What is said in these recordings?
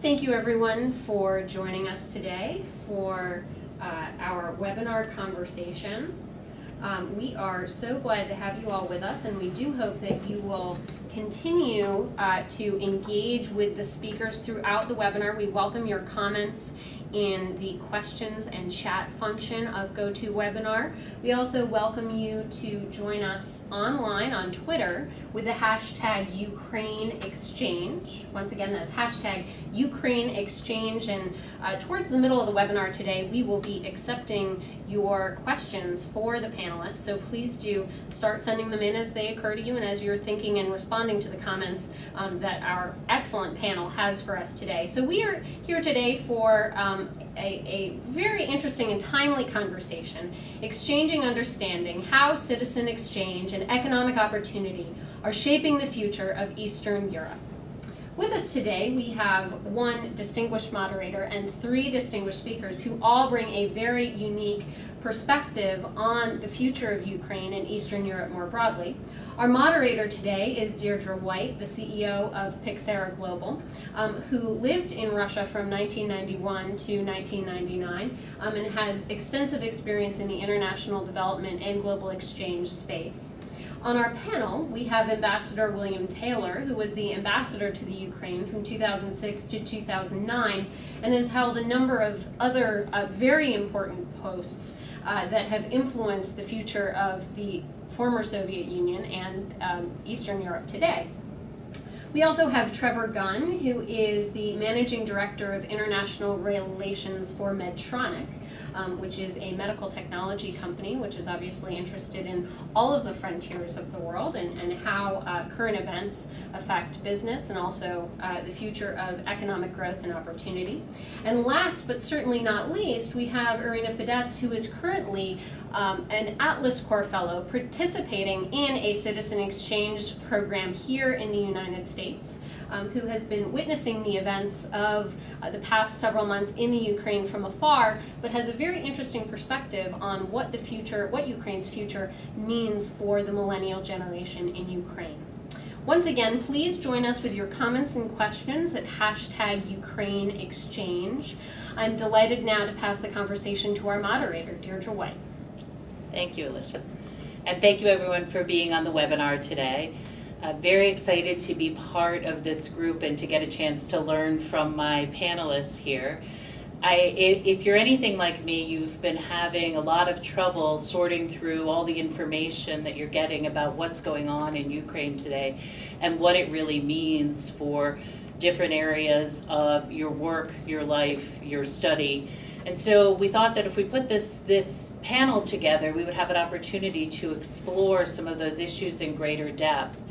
Thank you everyone for joining us today for our webinar conversation. We are so glad to have you all with us, and we do hope that you will continue to engage with the speakers throughout the webinar. We welcome your comments in the questions and chat function of GoToWebinar. We also welcome you to join us online on Twitter with the hashtag UkraineExchange. Once again, that's hashtag UkraineExchange. And towards the middle of the webinar today, we will be accepting your questions for the panelists. So please do start sending them in as they occur to you and as you're thinking and responding to the comments that our excellent panel has for us today. So we are here today for a very interesting and timely conversation, exchanging understanding how citizen exchange and economic opportunity are shaping the future of Eastern Europe. With us today, we have one distinguished moderator and three distinguished speakers who all bring a very unique perspective on the future of Ukraine and Eastern Europe more broadly. Our moderator today is Deirdre, the CEO of Pixera Global, who lived in Russia from 1991 to 1999 and has extensive experience in the international development and global exchange space. On our panel, we have Ambassador William Taylor, who was the ambassador to the Ukraine from 2006 to 2009 and has held a number of other very important posts that have influenced the future of the former Soviet Union and Eastern Europe today. We also have Trevor Gunn, who is the Managing Director of International Relations for Medtronic, which is a medical technology company which is obviously interested in all of the frontiers of the world and how current events affect business and also the future of economic growth and opportunity. And last but certainly not least, we have Iryna Fedets, who is currently an Atlas Corps Fellow participating in a citizen exchange program here in the United States. Who has been witnessing the events of the past several months in the Ukraine from afar, but has a very interesting perspective on what Ukraine's future means for the millennial generation in Ukraine. Once again, please join us with your comments and questions at hashtag UkraineExchange. I'm delighted now to pass the conversation to our moderator, Deirdre. Thank you, Alicia. And thank you everyone for being on the webinar today. Very excited to be part of this group and to get a chance to learn from my panelists here. If you're anything like me, you've been having a lot of trouble sorting through all the information that you're getting about what's going on in Ukraine today and what it really means for different areas of your work, your life, your study. And so we thought that if we put this panel together, we would have an opportunity to explore some of those issues in greater depth.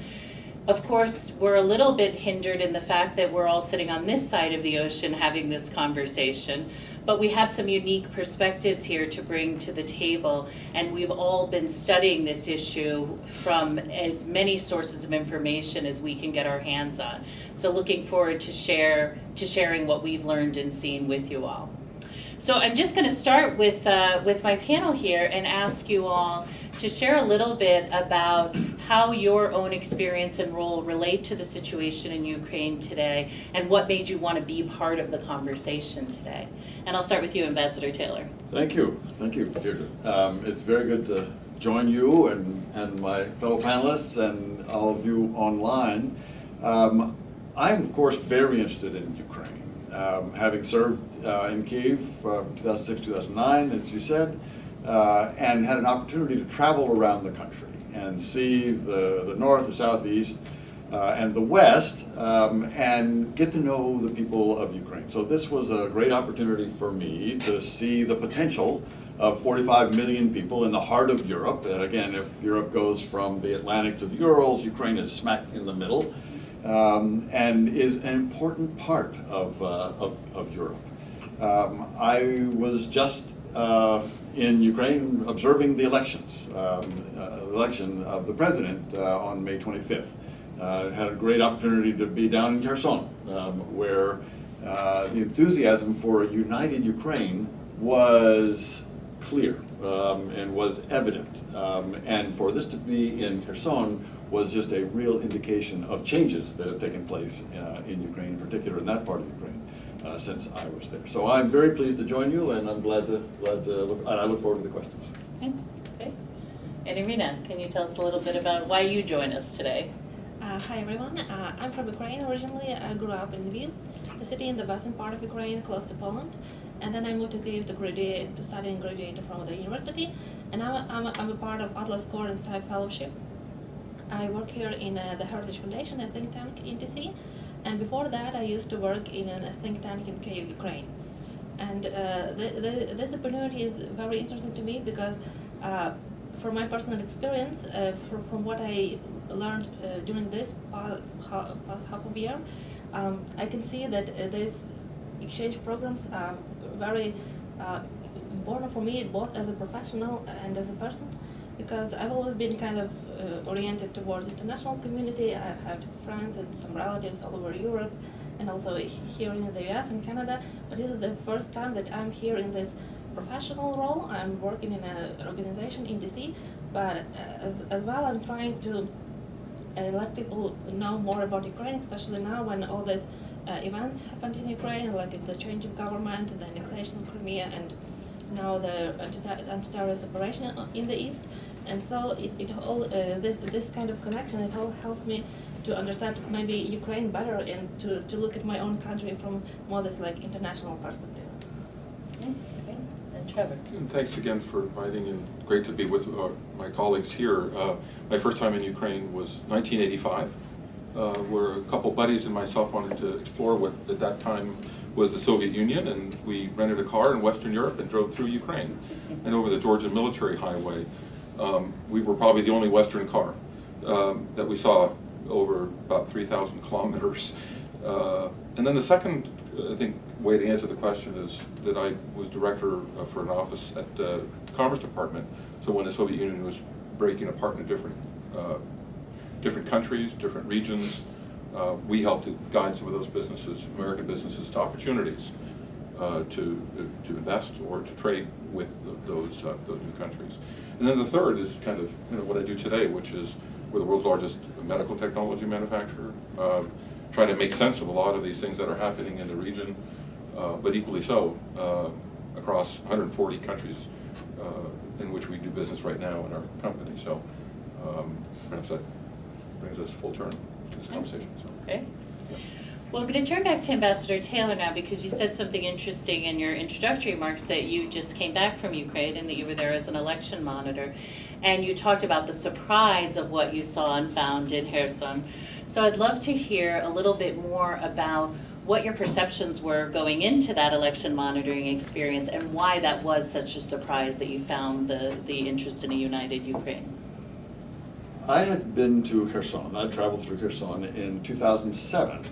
Of course, we're a little bit hindered in the fact that we're all sitting on this side of the ocean having this conversation, but we have some unique perspectives here to bring to the table, and we've all been studying this issue from as many sources of information as we can get our hands on. So looking forward to sharing what we've learned and seen with you all. So I'm just going to start with my panel here and ask you all to share a little bit about how your own experience and role relate to the situation in Ukraine today and what made you want to be part of the conversation today. And I'll start with you, Ambassador Taylor. Thank you, Deirdre. It's very good to join you and my fellow panelists and all of you online. I'm, of course, very interested in Ukraine. Having served in Kyiv from 2006-2009, as you said, and had an opportunity to travel around the country and see the north, the southeast, and the west, and get to know the people of Ukraine. So this was a great opportunity for me to see the potential of 45 million people in the heart of Europe. And again, if Europe goes from the Atlantic to the Urals, Ukraine is smack in the middle. And is an important part of Europe. I was just in Ukraine observing the election of the president on May 25th. Had a great opportunity to be down in Kherson, where the enthusiasm for a united Ukraine was clear and was evident. And for this to be in Kherson was just a real indication of changes that have taken place in Ukraine, in particular in that part of Ukraine. since I was there. So I'm very pleased to join you, and I'm glad to look, and I look forward to the questions. Okay, great. And Iryna, can you tell us a little bit about why you join us today? Hi everyone, I'm from Ukraine originally. I grew up in Lviv, the city in the western part of Ukraine, close to Poland. And then I moved to Kyiv to study and graduate from the university. And now I'm a part of Atlas Core and Sci Fellowship. I work here in the Heritage Foundation, a think tank in DC. And before that, I used to work in a think tank in Kyiv, Ukraine. And this opportunity is very interesting to me because from my personal experience, from what I learned during this past half of a year, I can see that these exchange programs are very important for me, both as a professional and as a person, because I've always been kind of oriented towards international community. I've had friends and some relatives all over Europe, and also here in the US and Canada, but this is the first time that I'm here in this professional role. I'm working in an organization in DC, but as well I'm trying to let people know more about Ukraine, especially now when all these events happened in Ukraine, like the change of government, the annexation of Crimea, and now the anti-terrorist operation in the east. And so this kind of connection, it all helps me to understand maybe Ukraine better and to look at my own country from more this like international perspective. Okay. And Trevor. And thanks again for inviting, and great to be with my colleagues here. My first time in Ukraine was 1985, where a couple buddies and myself wanted to explore what at that time was the Soviet Union, and we rented a car in Western Europe and drove through Ukraine and over the Georgian military highway. We were probably the only Western car that we saw over about 3,000 kilometers. And then the second, I think, way to answer the question is that I was director for an office at the Commerce Department. So when the Soviet Union was breaking apart into different countries, different regions, we helped to guide some of those businesses, American businesses, to opportunities to invest or to trade with those new countries. And then the third is kind of what I do today, which is we're the world's largest medical technology manufacturer, trying to make sense of a lot of these things that are happening in the region, but equally so across 140 countries in which we do business right now in our company. So perhaps that brings us full turn in this conversation. So. Okay. Well, I'm going to turn back to Ambassador Taylor now, because you said something interesting in your introductory remarks that you just came back from Ukraine and that you were there as an election monitor. And you talked about the surprise of what you saw and found in Kherson. So I'd love to hear a little bit more about what your perceptions were going into that election monitoring experience and why that was such a surprise that you found the interest in a united Ukraine. I had been to Kherson. I traveled through Kherson in 2007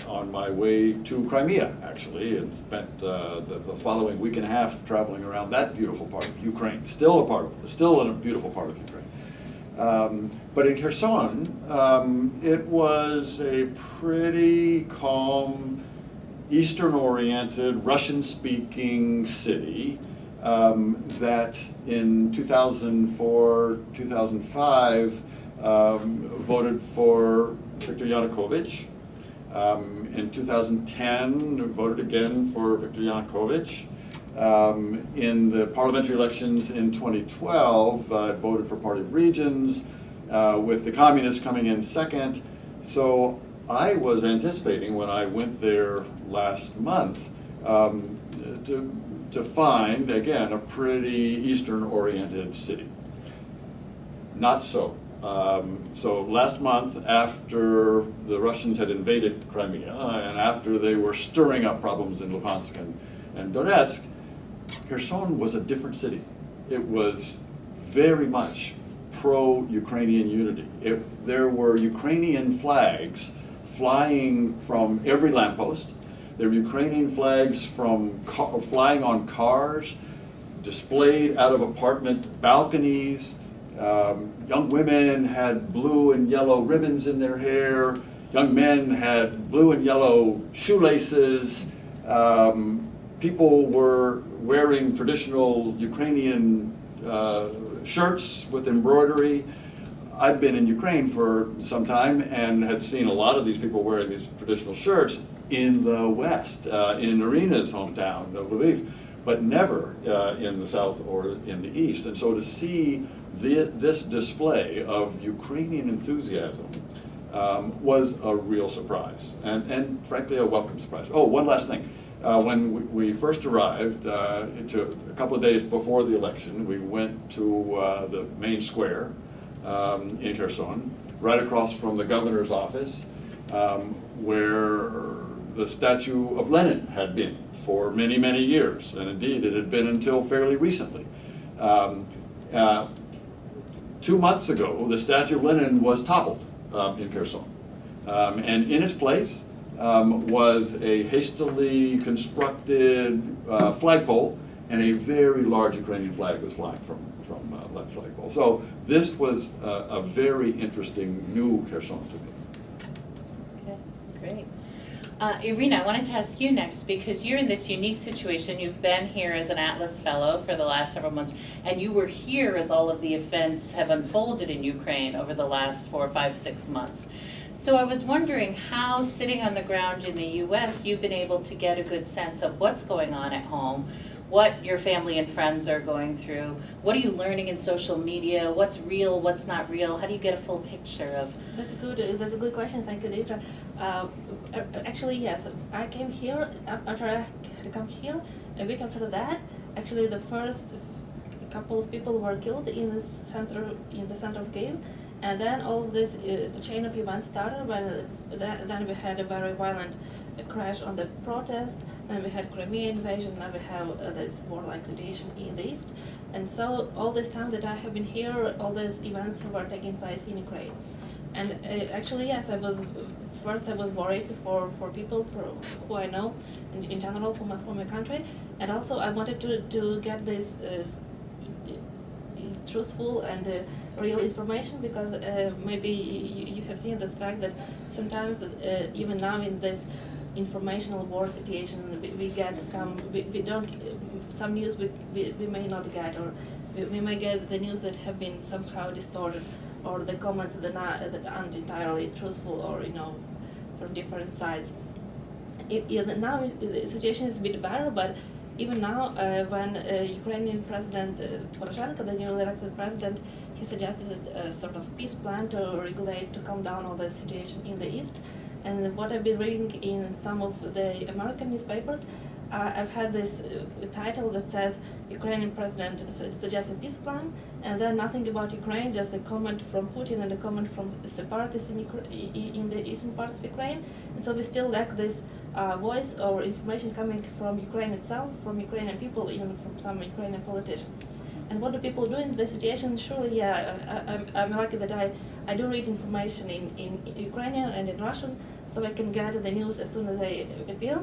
on my way to Crimea, actually, and spent the following week and a half traveling around that beautiful part of Ukraine. Still in a beautiful part of Ukraine. But in Kherson, it was a pretty calm, Eastern-oriented, Russian-speaking city that in 2004, 2005 voted for Viktor Yanukovych. In 2010, voted again for Viktor Yanukovych. In the parliamentary elections in 2012, voted for Party of Regions, with the Communists coming in second. So I was anticipating when I went there last month to find, again, a pretty Eastern-oriented city. Not so. So last month, after the Russians had invaded Crimea and after they were stirring up problems in Luhansk and Donetsk, Kherson was a different city. It was very much pro-Ukrainian unity. There were Ukrainian flags flying from every lamppost. There were Ukrainian flags flying on cars, displayed out of apartment balconies. Young women had blue and yellow ribbons in their hair. Young men had blue and yellow shoelaces. People were wearing traditional Ukrainian shirts with embroidery. I'd been in Ukraine for some time and had seen a lot of these people wearing these traditional shirts. in the West, in Iryna's hometown of Lviv, but never in the South or in the East. And so to see this display of Ukrainian enthusiasm was a real surprise, and frankly a welcome surprise. Oh, one last thing. When we first arrived, a couple of days before the election, we went to the main square in Kherson, right across from the governor's office, where the statue of Lenin had been for many, many years, and indeed it had been until fairly recently. 2 months ago, the statue of Lenin was toppled in Kherson, and in its place was a hastily constructed flagpole, and a very large Ukrainian flag was flying from that flagpole. So this was a very interesting new Kherson to me. Okay, great. Iryna, I wanted to ask you next, because you're in this unique situation. You've been here as an Atlas Fellow for the last several months, and you were here as all of the events have unfolded in Ukraine over the last 4, 5, 6 months. So I was wondering how, sitting on the ground in the US, you've been able to get a good sense of what's going on at home, what your family and friends are going through, what are you learning in social media, what's real, what's not real, how do you get a full picture of? That's a good question. Thank you, Deirdre. Actually, yes. I came here after I come here. A week after that, actually, the first couple of people were killed in the center of Kyiv, and then all of this chain of events started. When then we had a very violent crash on the protest. Then we had Crimea invasion. Now we have this war-like situation in the east. And so all this time that I have been here, all these events were taking place in Ukraine. And actually, yes, I was worried for people who I know, in general, for my country. And also I wanted to get this truthful and real information, because maybe you have seen this fact that sometimes even now in this informational war situation, we get some news we may not get, or we may get the news that have been somehow distorted, or the comments that aren't entirely truthful, or from different sides. Now the situation is a bit better, but even now, when Ukrainian President Poroshenko, the newly elected president, he suggested a sort of peace plan to regulate, to calm down all the situation in the east. And what I've been reading in some of the American newspapers, I've had this title that says Ukrainian president suggests a peace plan, and then nothing about Ukraine, just a comment from Putin and a comment from separatists in the eastern parts of Ukraine. And so we still lack this voice or information coming from Ukraine itself, from Ukrainian people, even from some Ukrainian politicians. And what do people do in this situation? Surely, yeah, I'm lucky that I do read information in Ukrainian and in Russian, so I can get the news as soon as they appear.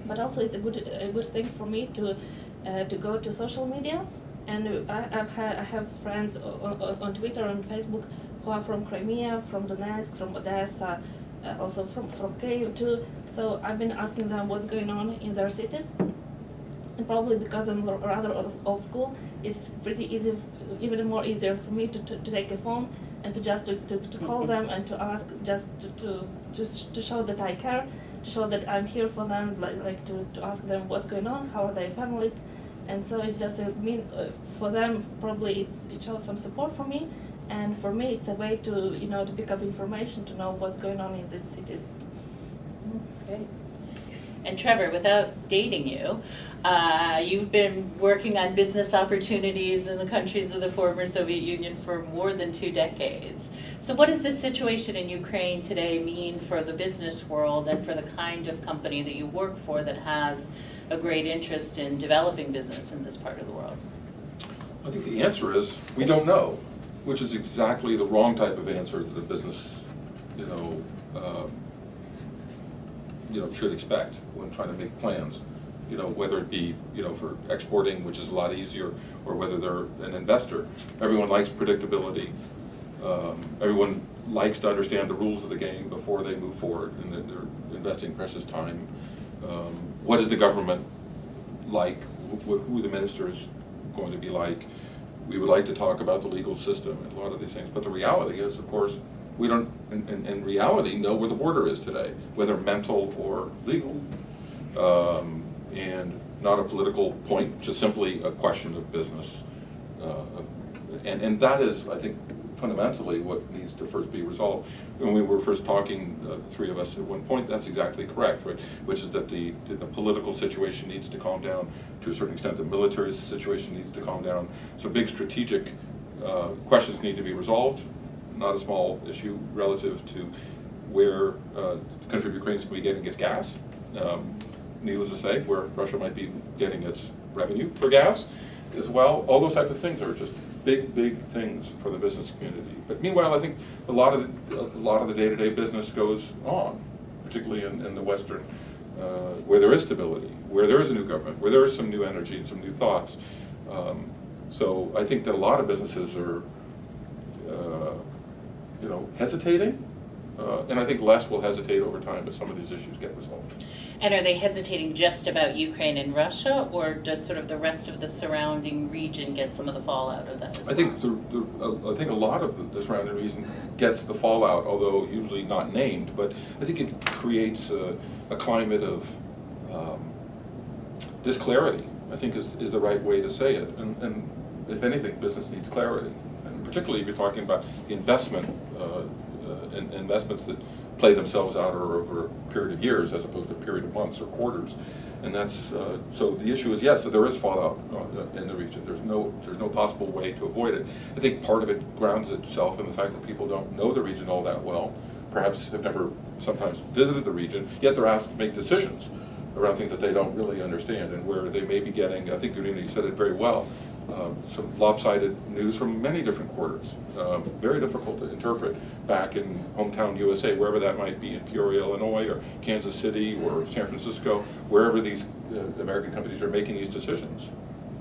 But also, it's a good thing for me to go to social media, and I have friends on Twitter and Facebook who are from Crimea, from Donetsk, from Odessa, also from Kyiv too. So I've been asking them what's going on in their cities. And probably because I'm rather old school, it's pretty easy, even more easier for me to take a phone and to call them and to ask, just to show that I care, to show that I'm here for them, like to ask them what's going on, how are their families. And so it's just for them probably it shows some support for me, and for me it's a way to to pick up information, to know what's going on in these cities. Great. And Trevor, without dating you, you've been working on business opportunities in the countries of the former Soviet Union for more than 2 decades. So what does this situation in Ukraine today mean for the business world and for the kind of company that you work for that has a great interest in developing business in this part of the world? I think the answer is we don't know, which is exactly the wrong type of answer that a business, should expect when trying to make plans. Whether it be, for exporting, which is a lot easier, or whether they're an investor. Everyone likes predictability. Everyone likes to understand the rules of the game before they move forward, and that they're investing precious time. What is the government like? Who the minister is going to be like? We would like to talk about the legal system and a lot of these things, but the reality is, of course, we don't, in reality, know where the border is today, whether mental or legal. And not a political point, just simply a question of business. And that is, I think, fundamentally what needs to first be resolved. When we were first talking, the three of us at one point, that's exactly correct, right? Which is that the political situation needs to calm down to a certain extent. The military situation needs to calm down. So big strategic questions need to be resolved. Not a small issue relative to where the country of Ukraine is going to be getting its gas. Needless to say, where Russia might be getting its revenue for gas as well. All those types of things are just big things for the business community. But meanwhile, I think a lot of the day-to-day business goes on, particularly in the Western, where there is stability, where there is a new government, where there is some new energy and some new thoughts. So I think that a lot of businesses are, hesitating. And I think less will hesitate over time as some of these issues get resolved. And are they hesitating just about Ukraine and Russia, or does sort of the rest of the surrounding region get some of the fallout of that as well? I think I think a lot of the surrounding region gets the fallout, although usually not named. But I think it creates a climate of disclarity, I think is the right way to say it. And if anything, business needs clarity. And particularly if you're talking about investment, investments that play themselves out over a period of years as opposed to a period of months or quarters. And that's, so the issue is, yes, so there is fallout in the region. There's no possible way to avoid it. I think part of it grounds itself in the fact that people don't know the region all that well, perhaps have never sometimes visited the region, yet they're asked to make decisions around things that they don't really understand and where they may be getting, I think Iryna, you said it very well, some lopsided news from many different quarters. Very difficult to interpret back in hometown USA, wherever that might be, in Peoria, Illinois, or Kansas City, or San Francisco, wherever these American companies are making these decisions.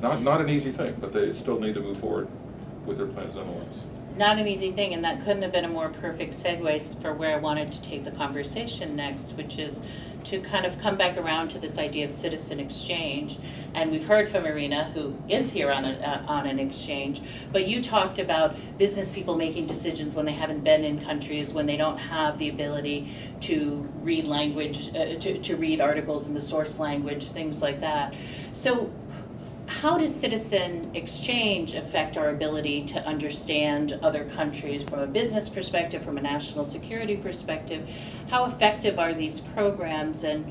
Not an easy thing, but they still need to move forward with their plans nonetheless. Not an easy thing, and that couldn't have been a more perfect segue for where I wanted to take the conversation next, which is to kind of come back around to this idea of citizen exchange. And we've heard from Iryna, who is here on an exchange, but you talked about business people making decisions when they haven't been in countries, when they don't have the ability to read language, to read articles in the source language, things like that. So how does citizen exchange affect our ability to understand other countries from a business perspective, from a national security perspective? How effective are these programs, and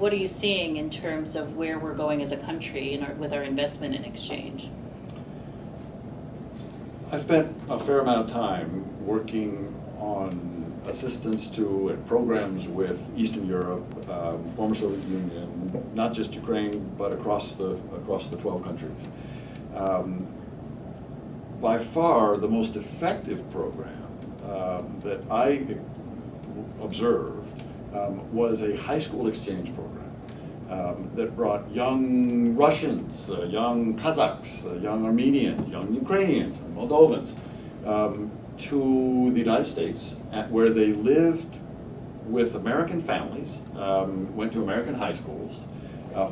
what are you seeing in terms of where we're going as a country with our investment in exchange? I spent a fair amount of time working on assistance to and programs with Eastern Europe, former Soviet Union, not just Ukraine, but across the 12 countries. By far, the most effective program that I observed was a high school exchange program that brought young Russians, young Kazakhs, young Armenians, young Ukrainians, Moldovans, to the United States, where they lived with American families, went to American high schools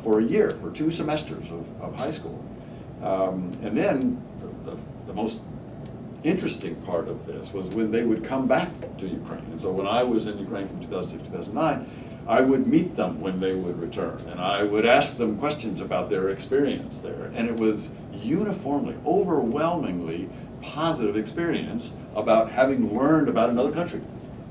for a year, for 2 semesters of high school. And then the most interesting part of this was when they would come back to Ukraine. And so when I was in Ukraine from 2006 to 2009, I would meet them when they would return, and I would ask them questions about their experience there. And it was uniformly, overwhelmingly positive experience about having learned about another country.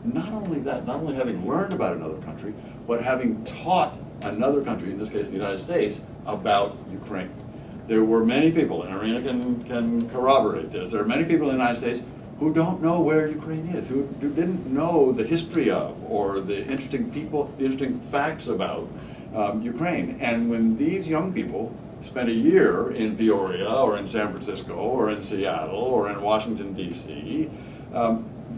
Not only that, not only having learned about another country, but having taught another country, in this case the United States, about Ukraine. There were many people, and Iryna can corroborate this, there are many people in the United States who don't know where Ukraine is, who didn't know the history of, or the interesting facts about Ukraine. And when these young people spent a year in Peoria, or in San Francisco, or in Seattle, or in Washington, D.C.,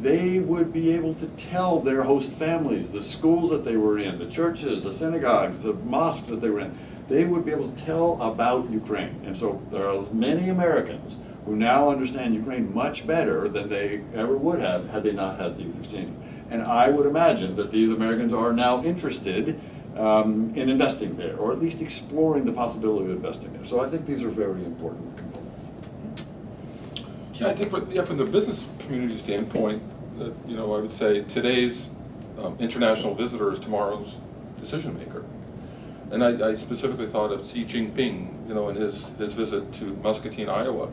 they would be able to tell their host families, the schools that they were in, the churches, the synagogues, the mosques that they were in, they would be able to tell about Ukraine. And so there are many Americans who now understand Ukraine much better than they ever would have had they not had these exchanges. And I would imagine that these Americans are now interested in investing there, or at least exploring the possibility of investing there. So I think these are very important components. Yeah, I think from the business community standpoint, that, I would say today's international visitor is tomorrow's decision maker. And I specifically thought of Xi Jinping, in his visit to Muscatine, Iowa,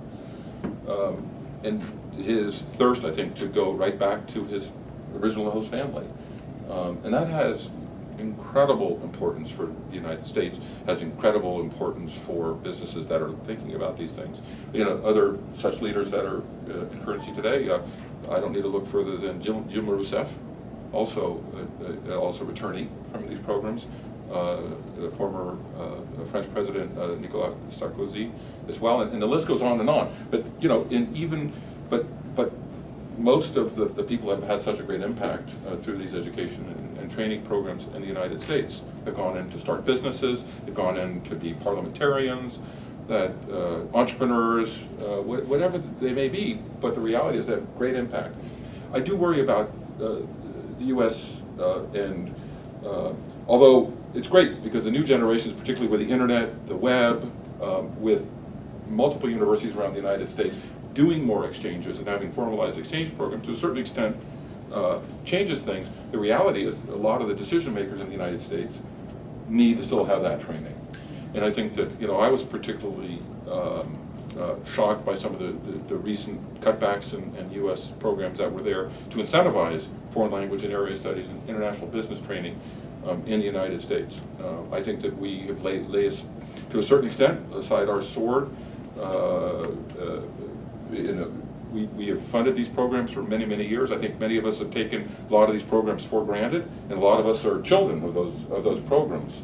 and his thirst, I think, to go right back to his original host family. And that has incredible importance for the United States, has incredible importance for businesses that are thinking about these things. Other such leaders that are in currency today, I don't need to look further than Jim Rousseff, also returning from these programs, the former French President Nicolas Sarkozy as well, and the list goes on and on. But but most of the people that have had such a great impact through these education and training programs in the United States have gone in to start businesses, they've gone in to be parliamentarians, that entrepreneurs, whatever they may be, but the reality is they have great impact. I do worry about the U.S. and although it's great because the new generations, particularly with the internet, the web, with multiple universities around the United States, doing more exchanges and having formalized exchange programs to a certain extent changes things. The reality is a lot of the decision makers in the United States need to still have that training. And I think that, I was particularly shocked by some of the recent cutbacks in U.S. programs that were there to incentivize foreign language and area studies and international business training in the United States. I think that we have laid, to a certain extent, aside our sword. We have funded these programs for many, many years. I think many of us have taken a lot of these programs for granted, and a lot of us are children of those programs.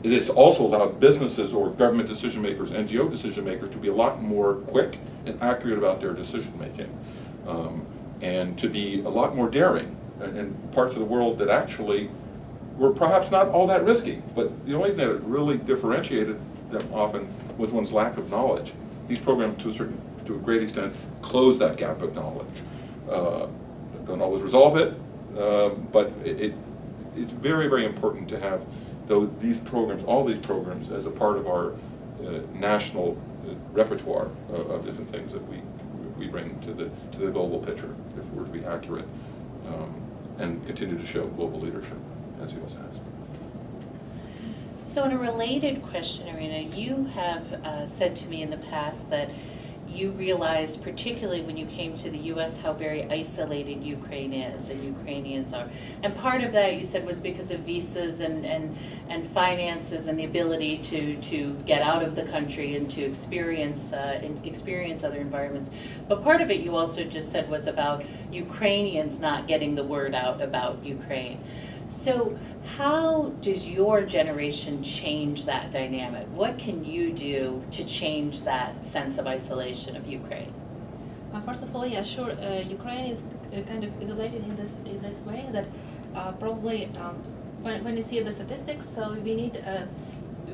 It's also allowed businesses or government decision makers, NGO decision makers, to be a lot more quick and accurate about their decision making, and to be a lot more daring in parts of the world that actually were perhaps not all that risky. But the only thing that really differentiated them often was one's lack of knowledge. These programs, to a great extent, close that gap of knowledge. Don't always resolve it, but it's very, very important to have these programs, all these programs, as a part of our national repertoire of different things that we bring to the global picture, if we're to be accurate, and continue to show global leadership, as U.S. has. So in a related question, Iryna, you have said to me in the past that you realized, particularly when you came to the U.S., how very isolated Ukraine is and Ukrainians are. And part of that, you said, was because of visas and finances and the ability to get out of the country and to experience other environments. But part of it, you also just said, was about Ukrainians not getting the word out about Ukraine. So how does your generation change that dynamic? What can you do to change that sense of isolation of Ukraine? First of all, yeah, sure. Ukraine is kind of isolated in this way that probably when you see the statistics, so we need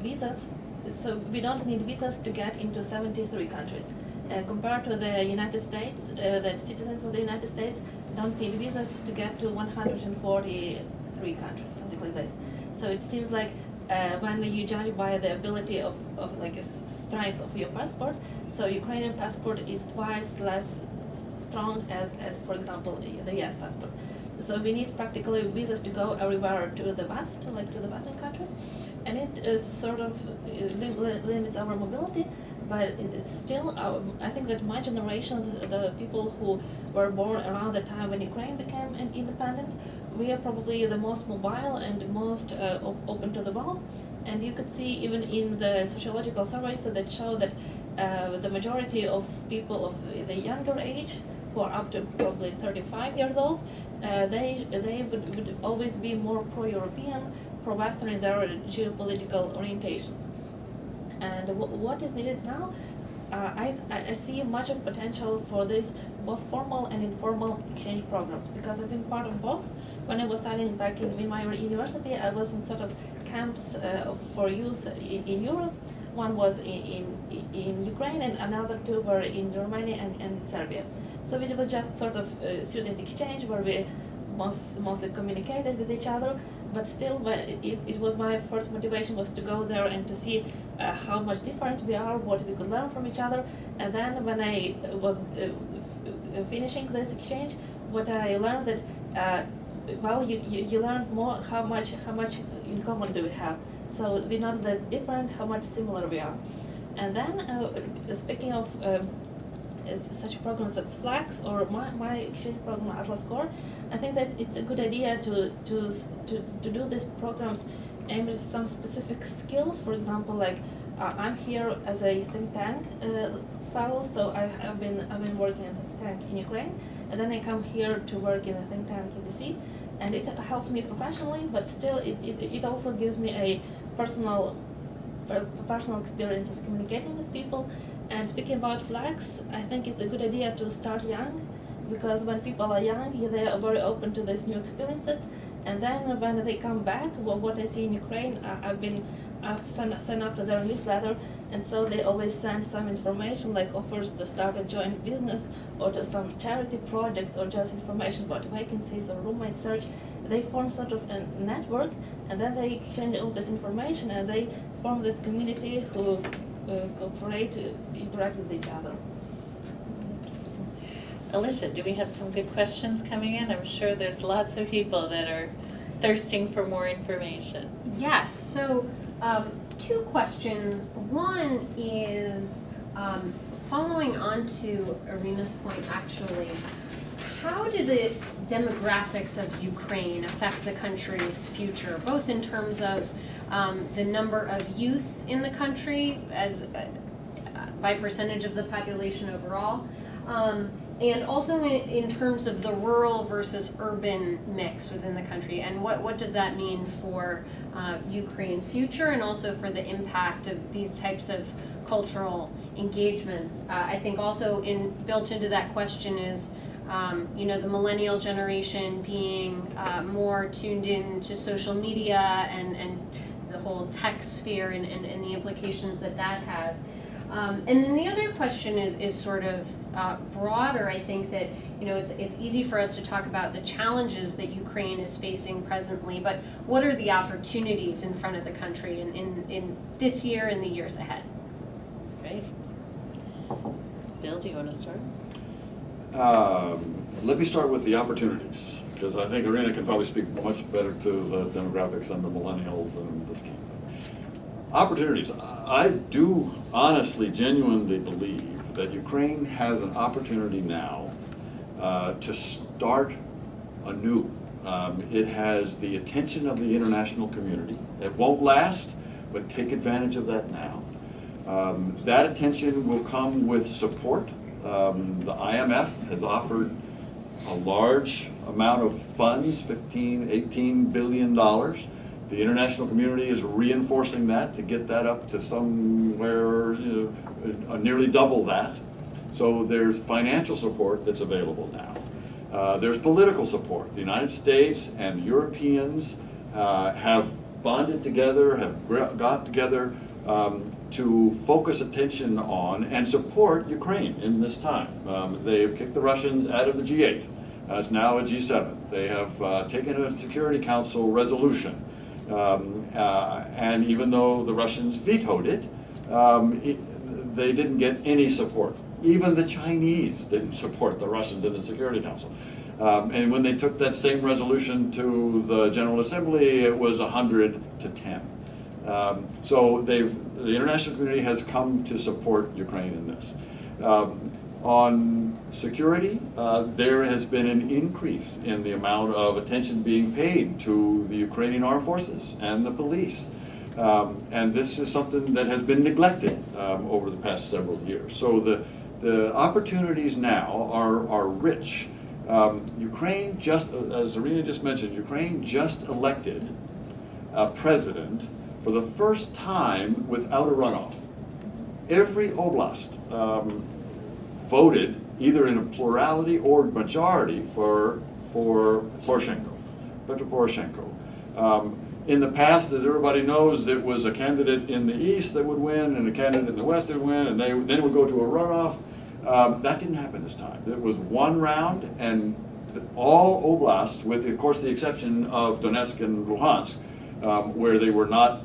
visas. So we don't need visas to get into 73 countries. Compared to the United States, the citizens of the United States don't need visas to get to 143 countries, something like this. So it seems like when you judge by the ability of like a strength of your passport, so Ukrainian passport is twice less strong as for example the US passport. So we need practically visas to go everywhere to the west, like to the western countries, and it is sort of limits our mobility. But still, I think that my generation, the people who were born around the time when Ukraine became independent, we are probably the most mobile and most open to the world. And you could see even in the sociological surveys that show that the majority of people of the younger age, who are up to probably 35 years old, they would always be more pro-European, pro-Western in their geopolitical orientations. And what is needed now, I see much of potential for this both formal and informal exchange programs, because I've been part of both. When I was studying back in my university, I was in sort of camps for youth in Europe. One was in Ukraine and another two were in Germany and Serbia. So it was just sort of student exchange where we mostly communicated with each other, but still it was my first motivation was to go there and to see how much different we are, what we could learn from each other. And then when I was finishing this exchange, what I learned that you learn more how much in common do we have. So we're not that different, how much similar we are. And then speaking of such programs as Flags or my exchange program Atlas Core, I think that it's a good idea to do these programs aimed at some specific skills. For example, like I'm here as a think tank fellow, so I've been working in a think tank in Ukraine, and then I come here to work in a think tank in DC, and it helps me professionally, but still it also gives me a personal experience of communicating with people. And speaking about Flags, I think it's a good idea to start young, because when people are young, they are very open to these new experiences. And then when they come back, what I see in Ukraine, I've signed up to their newsletter, and so they always send some information like offers to start a joint business or to some charity project or just information about vacancies or roommate search. They form sort of a network, and then they exchange all this information, and they form this community who cooperate, interact with each other. Alicia, do we have some good questions coming in? I'm sure there's lots of people that are thirsting for more information. Yes, so two questions. One is following on to Iryna's point, actually, how do the demographics of Ukraine affect the country's future, both in terms of the number of youth in the country as by percentage of the population overall, and also in terms of the rural versus urban mix within the country, and what does that mean for Ukraine's future and also for the impact of these types of cultural engagements. I think also built into that question is the millennial generation being more tuned in to social media and the whole tech sphere and the implications that has. And then the other question is sort of broader. I think that it's easy for us to talk about the challenges that Ukraine is facing presently, but what are the opportunities in front of the country in this year and the years ahead? Great. Bill, do you want to start? Let me start with the opportunities, because I think Iryna can probably speak much better to the demographics and the millennials and this kind of thing. Opportunities. I do honestly, genuinely believe that Ukraine has an opportunity now to start anew. It has the attention of the international community. It won't last, but take advantage of that now. That attention will come with support. The IMF has offered a large amount of funds, $18 billion. The international community is reinforcing that to get that up to somewhere nearly double that. So there's financial support that's available now. There's political support. The United States and Europeans have bonded together, have got together to focus attention on and support Ukraine in this time. They have kicked the Russians out of the G8. It's now a G7. They have taken a Security Council resolution. And even though the Russians vetoed it, they didn't get any support. Even the Chinese didn't support the Russians in the Security Council. And when they took that same resolution to the General Assembly, it was 100 to 10. So the international community has come to support Ukraine in this. On security, there has been an increase in the amount of attention being paid to the Ukrainian armed forces and the police. And this is something that has been neglected over the past several years. So the opportunities now are rich. Ukraine as Iryna just mentioned, Ukraine just elected a president for the first time without a runoff. Every oblast voted either in a plurality or majority for Poroshenko, Petro Poroshenko. In the past, as everybody knows, it was a candidate in the east that would win and a candidate in the west that would win, and then it would go to a runoff. That didn't happen this time. It was one round, and all oblasts, with of course the exception of Donetsk and Luhansk, where they were not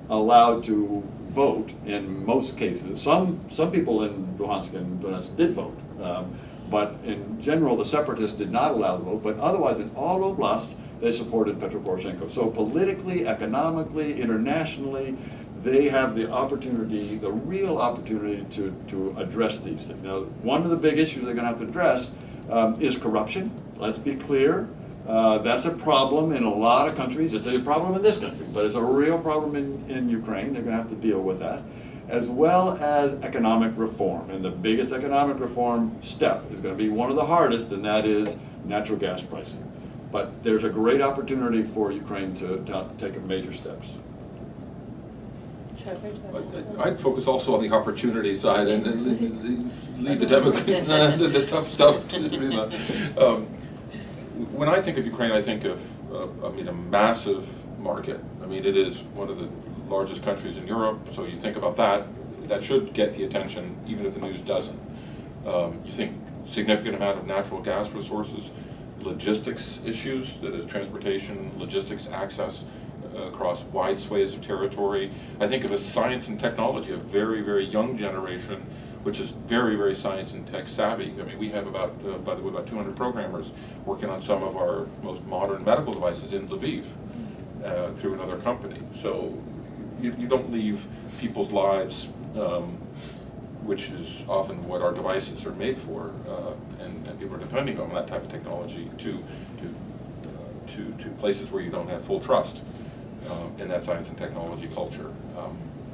allowed to vote in most cases. Some people in Luhansk and Donetsk did vote, But in general, the separatists did not allow the vote, but otherwise in all oblasts, they supported Petro Poroshenko. So politically, economically, internationally, they have the opportunity, the real opportunity to address these things. Now, one of the big issues they're gonna have to address is corruption. Let's be clear. That's a problem in a lot of countries. It's a problem in this country, but it's a real problem in Ukraine. They're gonna have to deal with that, as well as economic reform. And the biggest economic reform step is gonna be one of the hardest, and that is natural gas pricing. But there's a great opportunity for Ukraine to take major steps. Trevor, I'd focus also on the opportunity side and leave the the tough stuff to Iryna. When I think of Ukraine, I think of, a massive market. I mean, it is one of the largest countries in Europe, so you think about that, that should get the attention, even if the news doesn't. You think significant amount of natural gas resources, logistics issues, that is transportation, logistics access across wide swathes of territory. I think of a science and technology, a very, very young generation, which is very, very science and tech savvy. I mean, we have about 200 programmers working on some of our most modern medical devices in Lviv through another company. So you don't leave people's lives, which is often what our devices are made for, and people are depending on that type of technology to places where you don't have full trust in that science and technology culture.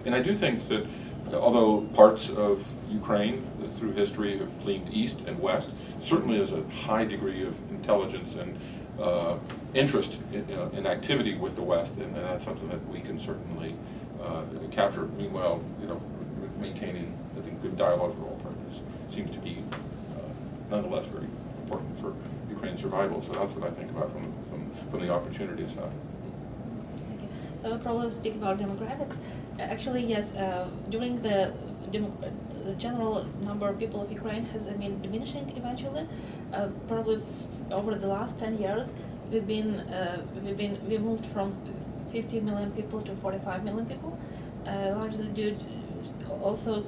And I do think that although parts of Ukraine through history have leaned east and west, certainly there's a high degree of intelligence and interest in activity with the West, and that's something that we can certainly capture. Meanwhile, maintaining, I think, good dialogue with all parties seems to be nonetheless very important for Ukraine's survival. So that's what I think about from the opportunity side. I will probably speak about demographics. Actually, yes, during the general number of people of Ukraine has been diminishing eventually. Probably over the last 10 years, we moved from 50 million people to 45 million people, largely due also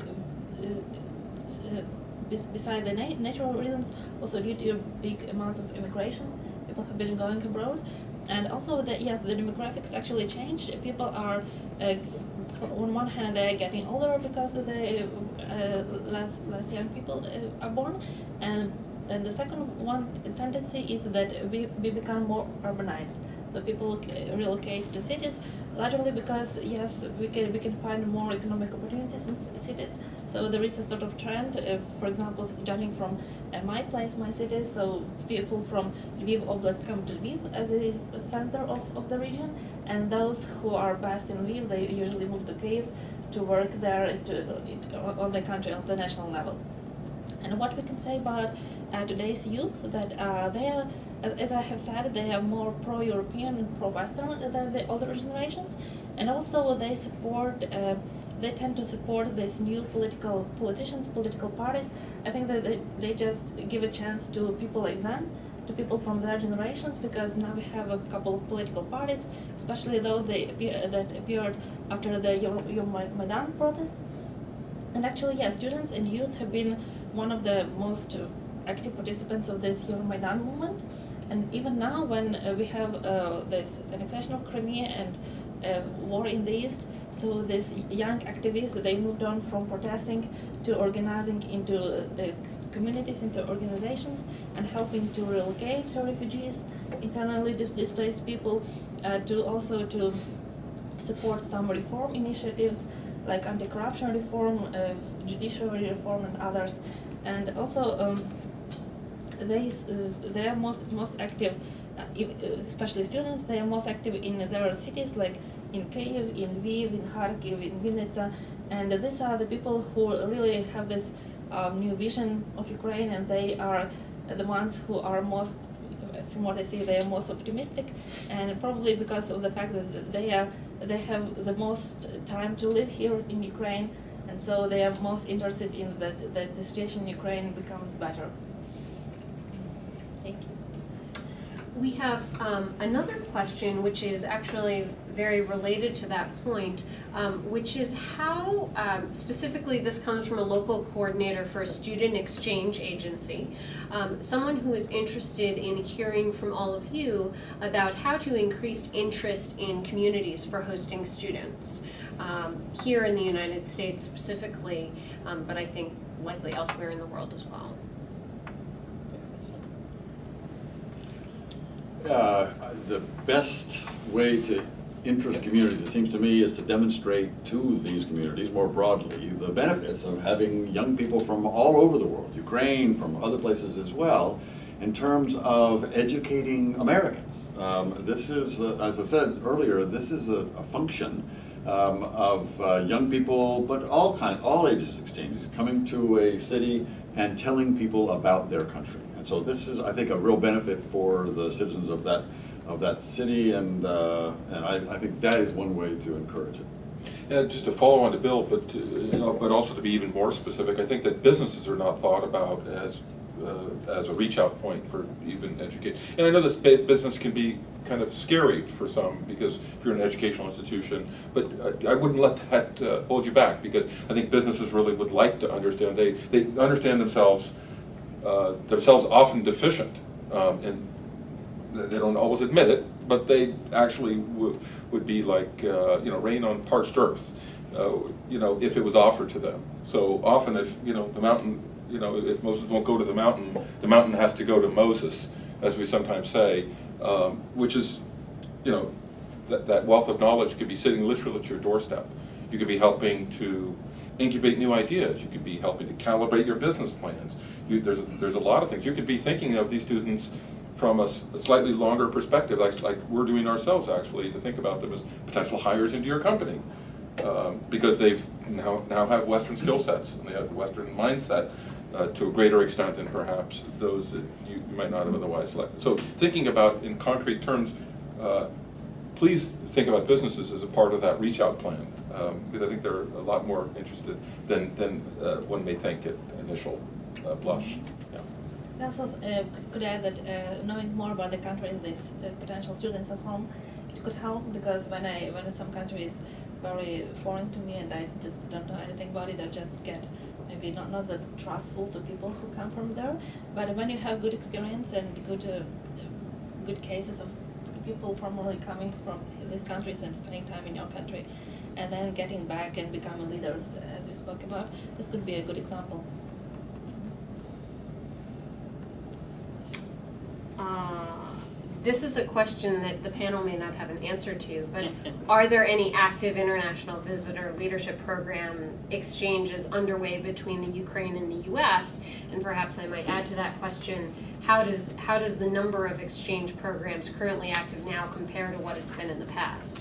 beside the natural reasons, also due to big amounts of immigration. People have been going abroad. And also, the demographics actually changed. People are, on one hand, they're getting older because they less young people are born, and the second one tendency is that we become more urbanized. So people relocate to cities, largely because we can find more economic opportunities in cities. So there is a sort of trend, for example, judging from my place, my city, so people from Lviv Oblast come to Lviv as a center of the region, and those who are based in Lviv, they usually move to Kyiv to work there on the country, on the national level. And what we can say about today's youth, that they are, as I have said, they are more pro-European and pro-Western than the older generations, and also they tend to support these new political parties. I think that they just give a chance to people like them, to people from their generations, because now we have a couple of political parties, especially those that appeared after the Euromaidan protests. And actually, students and youth have been one of the most active participants of this Euromaidan movement. And even now, when we have this annexation of Crimea and war in the east, so these young activists, they moved on from protesting to organizing into communities, into organizations, and helping to relocate refugees, internally displaced people, to support some reform initiatives like anti-corruption reform, judiciary reform, and others. And also, they are most active, especially students. They are most active in their cities, like in Kyiv, in Lviv, in Kharkiv, in Vinnytsia, and these are the people who really have this new vision of Ukraine, and they are the ones who are most, from what I see, they are most optimistic, and probably because of the fact that they have the most time to live here in Ukraine, and so they are most interested in that the situation in Ukraine becomes better. Thank you. We have another question, which is actually very related to that point. which is how, specifically this comes from a local coordinator for a student exchange agency, someone who is interested in hearing from all of you about how to increase interest in communities for hosting students, here in the United States specifically, but I think likely elsewhere in the world as well. The best way to interest communities, it seems to me, is to demonstrate to these communities more broadly the benefits of having young people from all over the world, Ukraine, from other places as well, in terms of educating Americans. This is, as I said earlier, this is a function of young people, but all ages exchanges, coming to a city and telling people about their country. And so this is, I think, a real benefit for the citizens of that city, and I think that is one way to encourage it. And just to follow on to Bill, but but also to be even more specific, I think that businesses are not thought about as a reach out point for even education. And I know this business can be kind of scary for some because if you're an educational institution, but I wouldn't let that hold you back, because I think businesses really would like to understand. They understand themselves often deficient, and they don't always admit it, but they actually would be like rain on parched earth, if it was offered to them. So often, if the mountain, if Moses won't go to the mountain has to go to Moses, as we sometimes say, which is, that wealth of knowledge could be sitting literally at your doorstep. You could be helping to incubate new ideas. You could be helping to calibrate your business plans. There's a lot of things. You could be thinking of these students from a slightly longer perspective, like we're doing ourselves actually, to think about them as potential hires into your company, because they've now have Western skill sets and they have Western mindset to a greater extent than perhaps those that you might not have otherwise selected. So thinking about in concrete terms, please think about businesses as a part of that reach out plan, because I think they're a lot more interested than one may think at initial blush. Yeah. I also could add that knowing more about the countries these potential students are from, it could help, because when some country is very foreign to me and I just don't know anything about it, I just get maybe not that trustful to people who come from there. But when you have good experience and good cases of people formerly coming from these countries and spending time in your country, and then getting back and becoming leaders, as we spoke about, this could be a good example. This is a question that the panel may not have an answer to, but are there any active international visitor leadership program exchanges underway between the Ukraine and the U.S.? And perhaps I might add to that question, how does the number of exchange programs currently active now compare to what it's been in the past?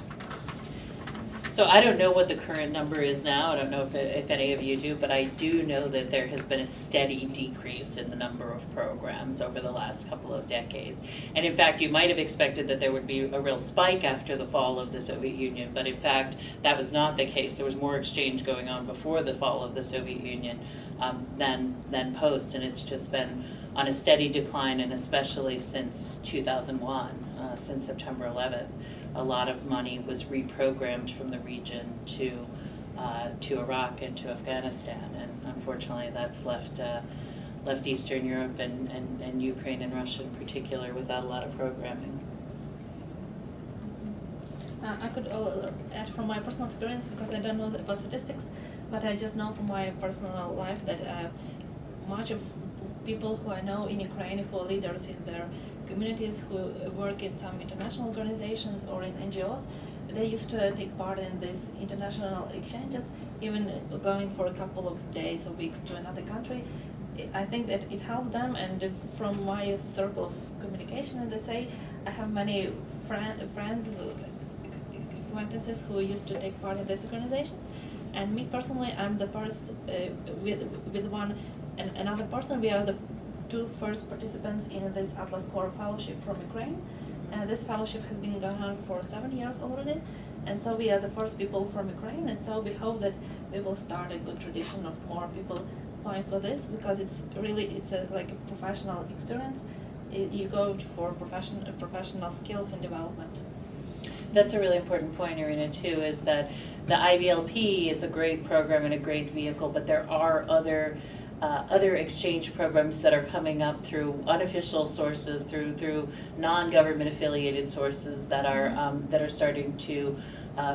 So I don't know what the current number is now. I don't know if any of you do, but I do know that there has been a steady decrease in the number of programs over the last couple of decades. And in fact, you might have expected that there would be a real spike after the fall of the Soviet Union, but in fact, that was not the case. There was more exchange going on before the fall of the Soviet Union than post, and it's just been on a steady decline, and especially since 2001, since September 11th. A lot of money was reprogrammed from the region to Iraq and to Afghanistan, and unfortunately that's left Eastern Europe and Ukraine and Russia in particular without a lot of programming. I could add from my personal experience, because I don't know about statistics, but I just know from my personal life that much of people who I know in Ukraine who are leaders in their communities, who work in some international organizations or in NGOs, they used to take part in these international exchanges, even going for a couple of days or weeks to another country. I think that it helps them, and from my circle of communication, as they say, I have many friends, acquaintances who used to take part in these organizations. And me personally, I'm the first, with one and another person, we are the two first participants in this Atlas Core Fellowship from Ukraine. This fellowship has been going on for 7 years already, and so we are the first people from Ukraine, and so we hope that we will start a good tradition of more people applying for this, because it's like a professional experience. You go for professional skills and development. That's a really important point, Iryna, too, is that the IBLP is a great program and a great vehicle, but there are other exchange programs that are coming up through unofficial sources, through non-government affiliated sources that are starting to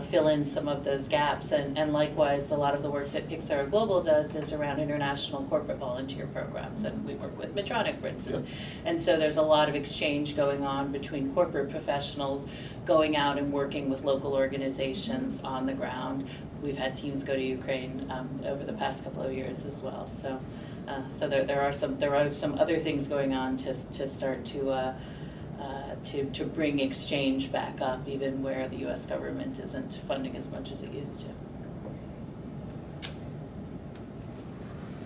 fill in some of those gaps. And likewise, a lot of the work that Pixar Global does is around international corporate volunteer programs. And we work with Medtronic, for instance. And so there's a lot of exchange going on between corporate professionals going out and working with local organizations on the ground. We've had teams go to Ukraine over the past couple of years as well. So there are some other things going on to start to bring exchange back up, even where the U.S. government isn't funding as much as it used to.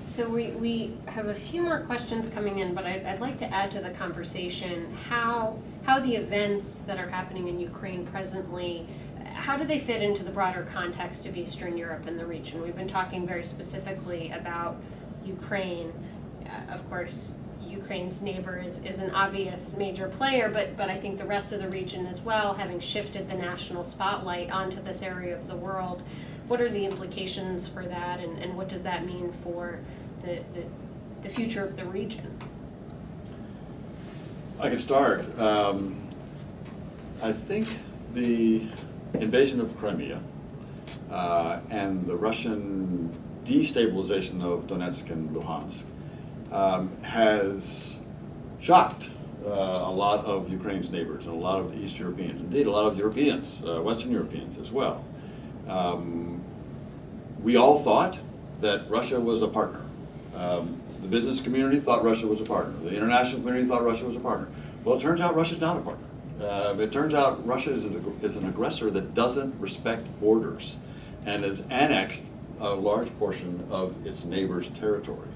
So we have a few more questions coming in, but I'd like to add to the conversation how the events that are happening in Ukraine presently, how do they fit into the broader context of Eastern Europe and the region? We've been talking very specifically about Ukraine. Of course, Ukraine's neighbor is an obvious major player, but I think the rest of the region as well, having shifted the national spotlight onto this area of the world, what are the implications for that, and what does that mean for the future of the region? I can start. I think the invasion of Crimea and the Russian destabilization of Donetsk and Luhansk has shocked a lot of Ukraine's neighbors and a lot of the East Europeans, indeed a lot of Europeans, Western Europeans as well. We all thought that Russia was a partner. The business community thought Russia was a partner. The international community thought Russia was a partner. Well, it turns out Russia's not a partner. It turns out Russia is an aggressor that doesn't respect borders and has annexed a large portion of its neighbor's territory.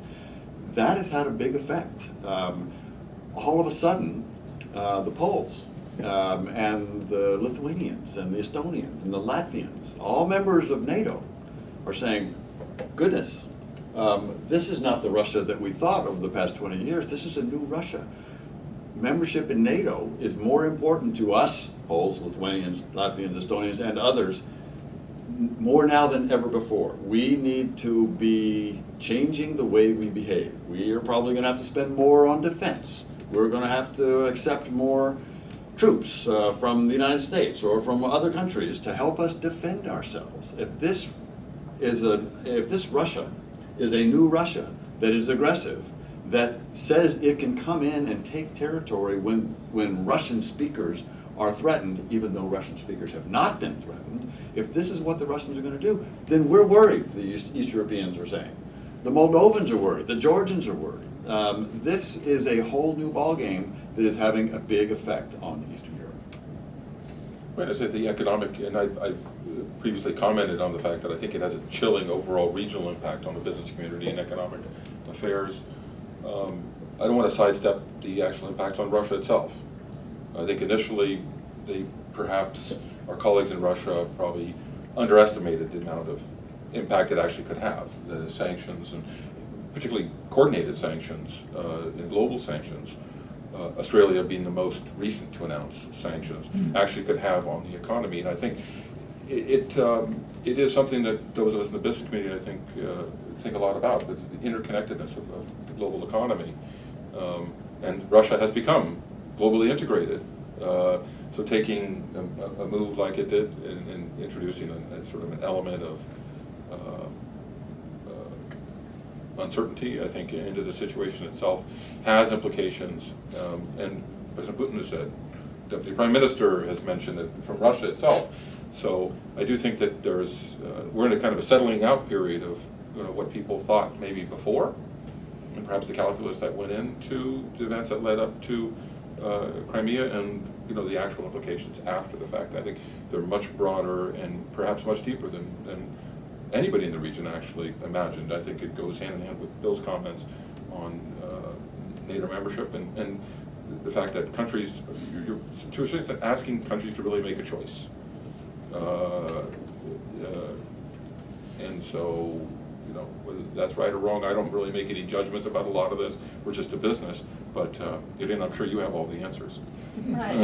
That has had a big effect. All of a sudden, the Poles and the Lithuanians and the Estonians and the Latvians, all members of NATO, are saying, goodness, this is not the Russia that we thought over the past 20 years. This is a new Russia. Membership in NATO is more important to us, Poles, Lithuanians, Latvians, Estonians, and others, more now than ever before. We need to be changing the way we behave. We are probably going to have to spend more on defense. We're going to have to accept more troops from the United States or from other countries to help us defend ourselves. If this Russia is a new Russia that is aggressive, that says it can come in and take territory when Russian speakers are threatened, even though Russian speakers have not been threatened, if this is what the Russians are going to do, then we're worried, the East Europeans are saying. The Moldovans are worried, the Georgians are worried. This is a whole new ballgame that is having a big effect on Eastern Europe. Right, I said the economic, and I've previously commented on the fact that I think it has a chilling overall regional impact on the business community and economic affairs. I don't want to sidestep the actual impacts on Russia itself. I think initially, perhaps our colleagues in Russia probably underestimated the amount of impact it actually could have. The sanctions, and particularly coordinated sanctions and global sanctions, Australia being the most recent to announce sanctions, actually could have on the economy. And I think it is something that those of us in the business community, I think a lot about, with the interconnectedness of the global economy. And Russia has become globally integrated. So taking a move like it did and introducing a sort of an element of uncertainty, I think, into the situation itself has implications. And President Putin has said, Deputy Prime Minister has mentioned it from Russia itself. So I do think that we're in a kind of a settling out period of what people thought maybe before, and perhaps the calculus that went into the events that led up to Crimea, and the actual implications after the fact. I think they're much broader and perhaps much deeper than anybody in the region actually imagined. I think it goes hand in hand with Bill's comments on NATO membership and the fact that countries, you're to a certain extent asking countries to really make a choice. And so whether that's right or wrong, I don't really make any judgments about a lot of this. We're just a business, but Iryna, I'm sure you have all the answers. Right.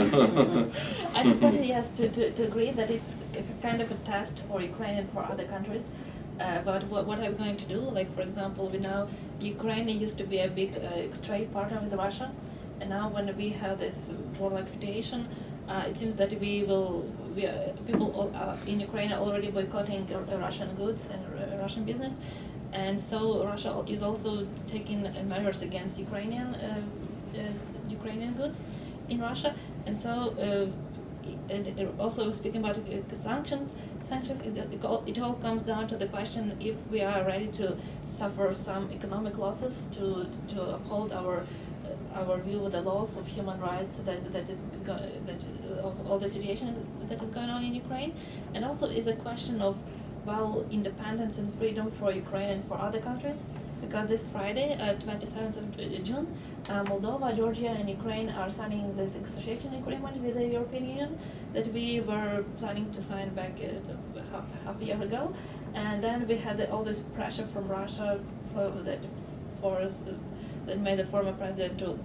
I just wanted, yes, to agree that it's kind of a test for Ukraine and for other countries. But what are we going to do? Like, for example, we know Ukraine used to be a big trade partner with Russia, and now when we have this war-like situation, it seems that people in Ukraine are already boycotting Russian goods and Russian business, and so Russia is also taking measures against Ukrainian goods in Russia, and so also speaking about sanctions, it all comes down to the question if we are ready to suffer some economic losses to uphold our view of the loss of human rights all the situation that is going on in Ukraine, and also is a question of independence and freedom for Ukraine and for other countries, because this Friday, 27th of June, Moldova, Georgia, and Ukraine are signing this association agreement with the European Union that we were planning to sign back half a year ago, and then we had all this pressure from Russia that made the former president to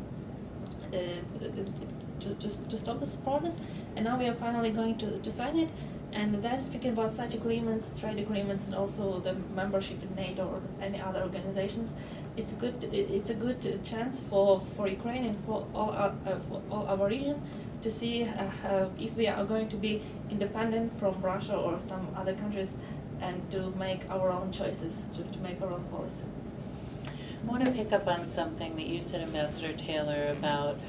stop this process, and now we are finally going to sign it. And then speaking about such agreements, trade agreements, and also the membership in NATO or any other organizations, it's a good chance for Ukraine and for all our region to see if we are going to be independent from Russia or some other countries, and to make our own choices, to make our own policy. I want to pick up on something that you said, Ambassador Taylor, about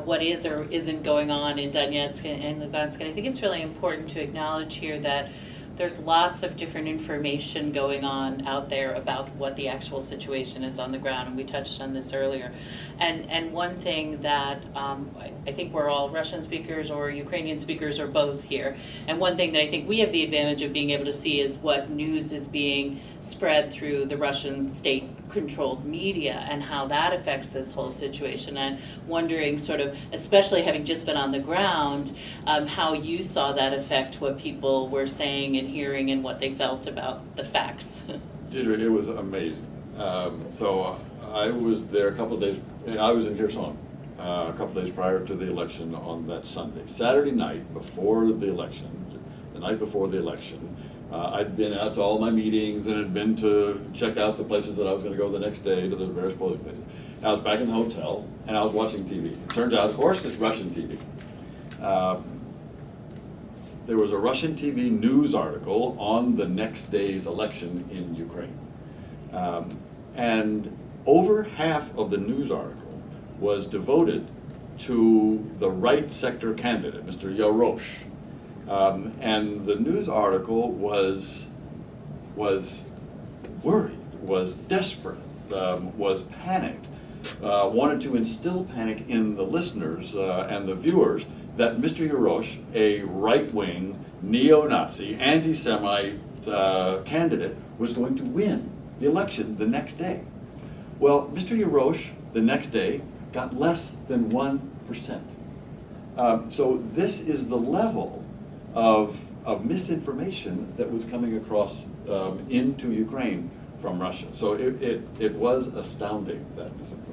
what is or isn't going on in Donetsk and Lugansk. And I think it's really important to acknowledge here that there's lots of different information going on out there about what the actual situation is on the ground, and we touched on this earlier. And one thing that I think we're all Russian speakers or Ukrainian speakers or both here, and one thing that I think we have the advantage of being able to see is what news is being spread through the Russian state-controlled media and how that affects this whole situation, and wondering sort of, especially having just been on the ground, how you saw that affect what people were saying and hearing and what they felt about the facts. Deirdre, it was amazing. So I was there a couple of days, I was in Kherson a couple of days prior to the election on that Sunday. Saturday night before the election, the night before the election, I'd been out to all my meetings and had been to check out the places that I was going to go the next day, to the various polling places. And I was back in the hotel and I was watching TV. It turns out, of course, it's Russian TV. There was a Russian TV news article on the next day's election in Ukraine. And over half of the news article was devoted to the right sector candidate, Mr. Yarosh. And the news article was worried, was desperate, was panicked, wanted to instill panic in the listeners and the viewers that Mr. Yarosh, a right-wing, neo-Nazi, anti-Semite candidate, was going to win the election the next day. Well, Mr. Yarosh, the next day, got less than 1%. So this is the level of misinformation that was coming across into Ukraine from Russia. So it was astounding, that misinformation.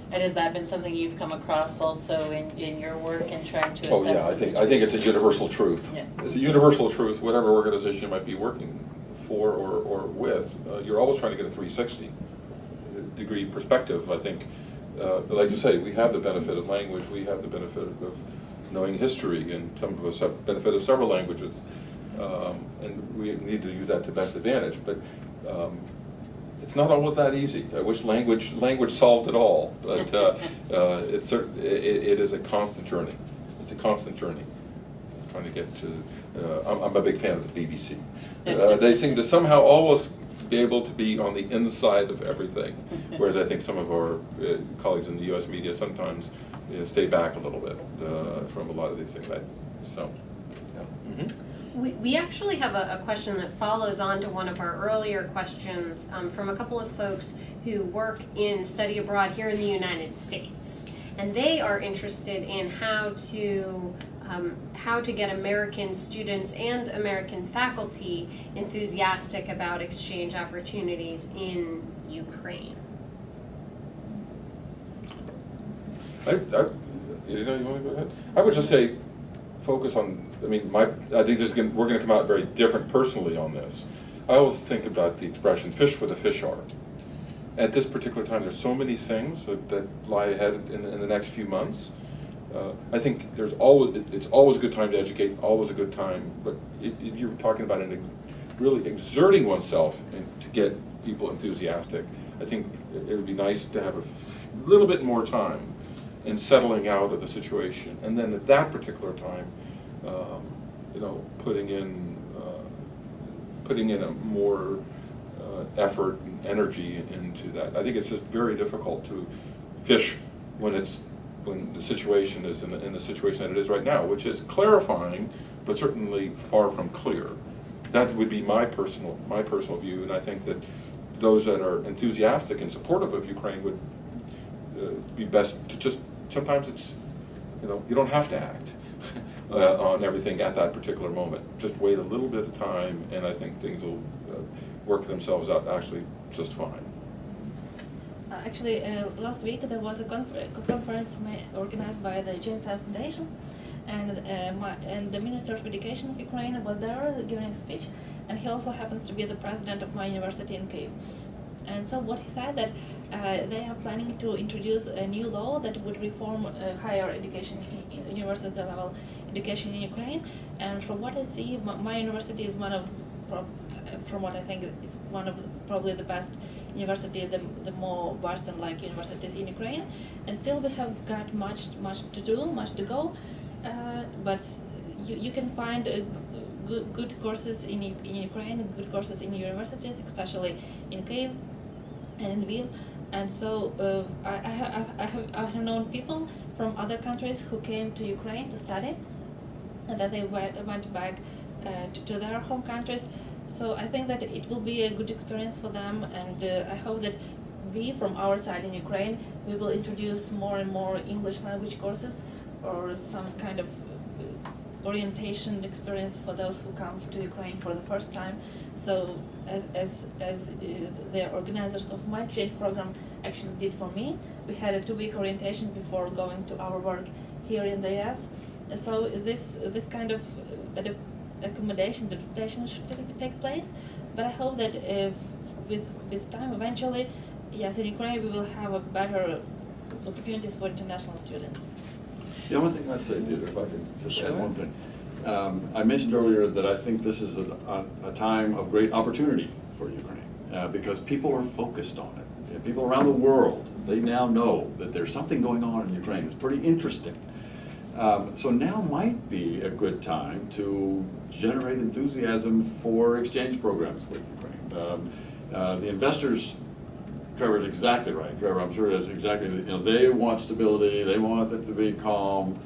And has that been something you've come across also in your work in trying to assess? Oh yeah, I think it's a universal truth. Yeah. It's a universal truth, whatever organization you might be working for or with. You're always trying to get a 360-degree perspective. I think, like you say, we have the benefit of language, we have the benefit of knowing history, and some of us have the benefit of several languages. And we need to use that to best advantage. But it's not always that easy. I wish language solved it all, but it is a constant journey. It's a constant journey. Trying to get to. I'm a big fan of the BBC. They seem to somehow always be able to be on the inside of everything, whereas I think some of our colleagues in the U.S. media sometimes stay back a little bit from a lot of these things. So, yeah. Mm-hmm. We actually have a question that follows on to one of our earlier questions from a couple of folks who work in study abroad here in the United States. And they are interested in how to how to get American students and American faculty enthusiastic about exchange opportunities in Ukraine. You want to go ahead? I would just say, focus on, I think we're going to come out very different personally on this. I always think about the expression, fish where the fish are. At this particular time, there's so many things that lie ahead in the next few months. I think it's always a good time to educate, always a good time, but if you're talking about really exerting oneself to get people enthusiastic, I think it would be nice to have a little bit more time in settling out of the situation, and then at that particular time, putting in a more effort and energy into that. I think it's just very difficult to fish when the situation is in the situation that it is right now, which is clarifying, but certainly far from clear. That would be my personal view, and I think that those that are enthusiastic and supportive of Ukraine would be best to just, sometimes it's, you don't have to act on everything at that particular moment. Just wait a little bit of time, and I think things will work themselves out actually just fine. Actually, last week there was a conference organized by the James Foundation, and the Minister of Education of Ukraine was there giving a speech, and he also happens to be the president of my university in Kyiv. And so what he said that they are planning to introduce a new law that would reform higher education, university level education in Ukraine. And from what I see, my university is one of, from what I think, it's one of probably the best university, the more Western-like universities in Ukraine. And still we have got much to do, much to go. But you can find good courses in Ukraine, good courses in universities, especially in Kyiv and in Lviv. And so I have known people from other countries who came to Ukraine to study, and that they went back to their home countries. So I think that it will be a good experience for them, and I hope that we, from our side in Ukraine, we will introduce more and more English language courses or some kind of orientation experience for those who come to Ukraine for the first time. So as the organizers of my exchange program actually did for me, we had a 2-week orientation before going to our work here in the US. So this kind of accommodation, adaptation should take place. But I hope that with time eventually, yes, in Ukraine we will have a better opportunities for international students. The only thing I'd say, Deirdre, if I could just add Sure. one thing. I mentioned earlier that I think this is a time of great opportunity for Ukraine because people are focused on it. And people around the world, they now know that there's something going on in Ukraine. It's pretty interesting. So now might be a good time to generate enthusiasm for exchange programs with Ukraine. The investors, Trevor's exactly right. Trevor, I'm sure is exactly, they want stability, they want it to be calm.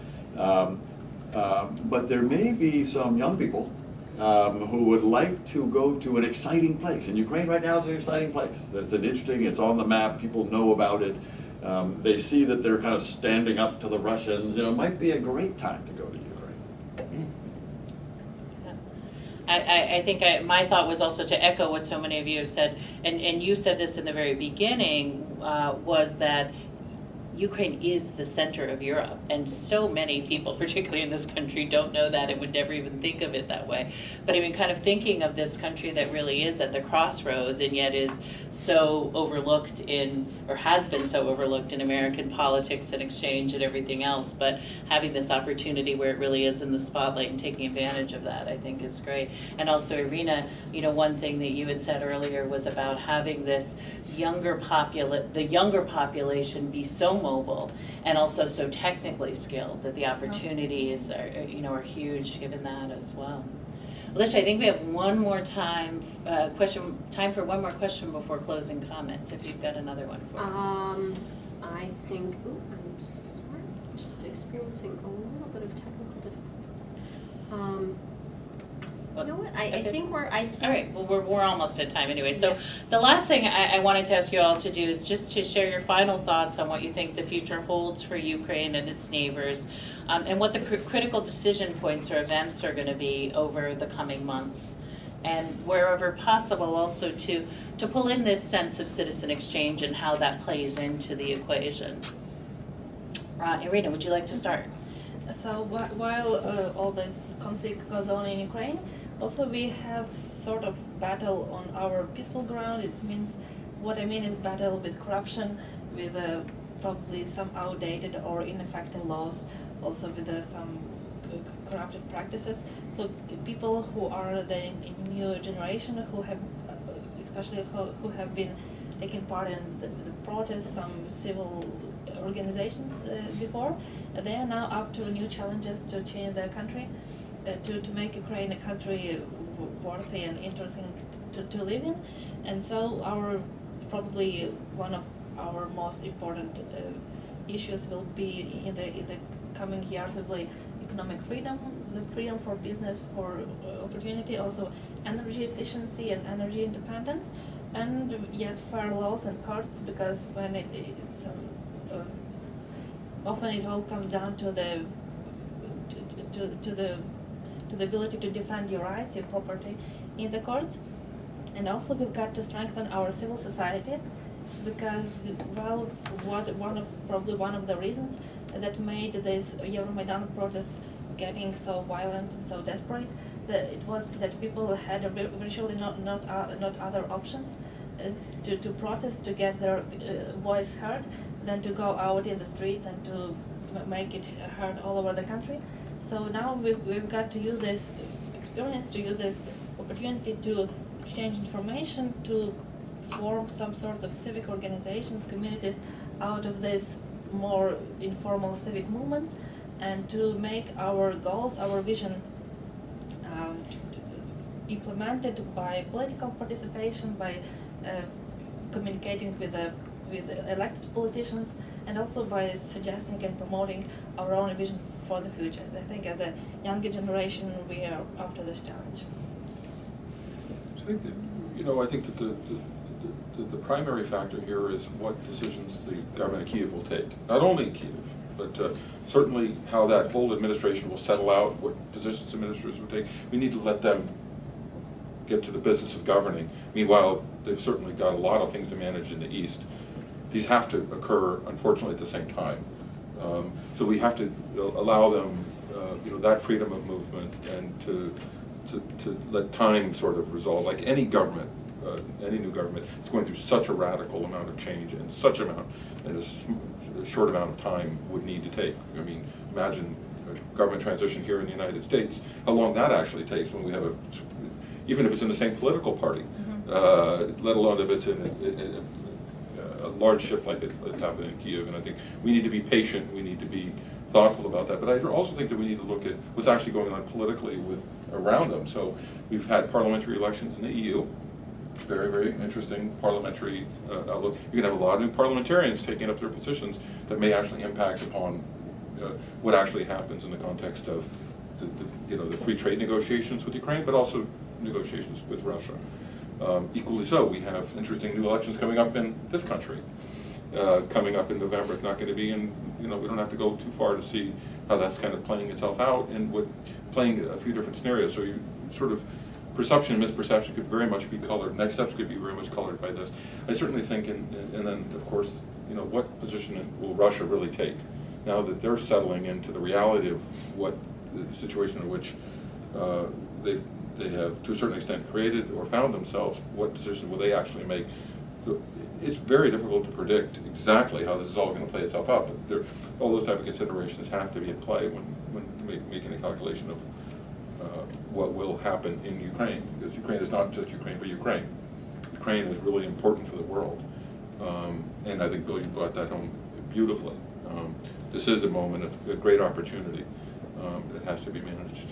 But there may be some young people who would like to go to an exciting place. And Ukraine right now is an exciting place. It's an interesting, it's on the map, people know about it. They see that they're kind of standing up to the Russians. It might be a great time to go to Ukraine. I think my thought was also to echo what so many of you have said, and you said this in the very beginning, was that Ukraine is the center of Europe, and so many people, particularly in this country, don't know that and would never even think of it that way. But I mean, kind of thinking of this country that really is at the crossroads and yet is so overlooked or has been so overlooked in American politics and exchange and everything else, but having this opportunity where it really is in the spotlight and taking advantage of that, I think is great. And also, Iryna, one thing that you had said earlier was about having this the younger population be so mobile and also so technically skilled that the opportunities are huge given that as well. Alicia, I think we have one more time for one more question before closing comments, if you've got another one for us. I think, I'm sorry, just experiencing a little bit of technical difficulty. You know what, I Okay. think All right, well, we're almost at time anyway. So the last thing I wanted to ask you all to do is just to share your final thoughts on what you think the future holds for Ukraine and its neighbors, and what the critical decision points or events are going to be over the coming months. And wherever possible, also to pull in this sense of citizen exchange and how that plays into the equation. Iryna, would you like to start? So while all this conflict goes on in Ukraine, also we have sort of battle on our peaceful ground. It means, what I mean is battle with corruption, with probably some outdated or ineffective laws, also with some corrupted practices. So people who are the new generation, who have, especially who have been taking part in the protests, some civil organizations before, they are now up to new challenges to change their country, to make Ukraine a country worthy and interesting to live in. And so probably one of our most important issues will be in the coming years will be economic freedom, the freedom for business, for opportunity, also energy efficiency and energy independence, and yes, fair laws and courts, because when it is often it all comes down to the ability to defend your rights, your property in the courts. And also we've got to strengthen our civil society, because probably one of the reasons that made this Euromaidan protests getting so violent and so desperate, that it was that people had virtually not other options is to protest, to get their voice heard, than to go out in the streets and to make it heard all over the country. So now we've got to use this experience, to use this opportunity to exchange information, to form some sorts of civic organizations, communities out of this more informal civic movements, and to make our goals, our vision implemented by political participation, by communicating with elected politicians, and also by suggesting and promoting our own vision for the future. I think as a younger generation, we are up to this challenge. I think that the primary factor here is what decisions the government of Kyiv will take. Not only in Kyiv, but certainly how that whole administration will settle out, what positions the ministers will take. We need to let them get to the business of governing. Meanwhile, they've certainly got a lot of things to manage in the East. These have to occur, unfortunately, at the same time. So we have to allow them, that freedom of movement, and to let time sort of resolve. Like any government, any new government, is going through such a radical amount of change and such amount, and a short amount of time would need to take. I mean, imagine a government transition here in the United States, how long that actually takes when we have even if it's in the same political party, let alone if it's in a large shift like it's happened in Kyiv. And I think we need to be patient, we need to be thoughtful about that. But I also think that we need to look at what's actually going on politically around them. So we've had parliamentary elections in the EU, very, very interesting parliamentary outlook. You're going to have a lot of new parliamentarians taking up their positions that may actually impact upon what actually happens in the context of the free trade negotiations with Ukraine, but also negotiations with Russia. Equally so, we have interesting new elections coming up in this country, coming up in November. It's not going to be we don't have to go too far to see how that's kind of playing itself out, and playing a few different scenarios. So you sort of, perception and misperception could very much be colored. Next steps could be very much colored by this. I certainly think, and then of course, what position will Russia really take now that they're settling into the reality of what the situation in which they have, to a certain extent, created or found themselves. What decision will they actually make? It's very difficult to predict exactly how this is all going to play itself out, but all those type of considerations have to be at play when making a calculation of what will happen in Ukraine, because Ukraine is not just Ukraine for Ukraine. Ukraine is really important for the world, and I think Bill, you brought that home beautifully. This is a moment of a great opportunity that has to be managed.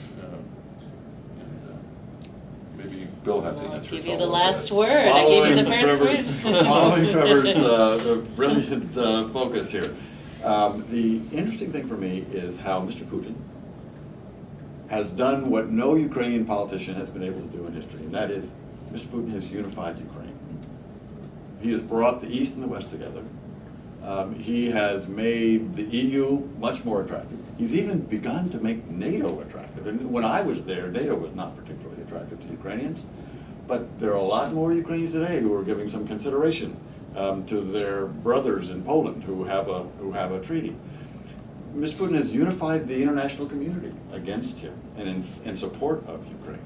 Maybe Bill has the I'll answer. give to you all the of last that. word. I gave you the first word. Following Trevor's brilliant focus here. The interesting thing for me is how Mr. Putin has done what no Ukrainian politician has been able to do in history, and that is, Mr. Putin has unified Ukraine. He has brought the East and the West together. He has made the EU much more attractive. He's even begun to make NATO attractive. And when I was there, NATO was not particularly attractive to Ukrainians. But there are a lot more Ukrainians today who are giving some consideration to their brothers in Poland who have a treaty. Mr. Putin has unified the international community against him and in support of Ukraine.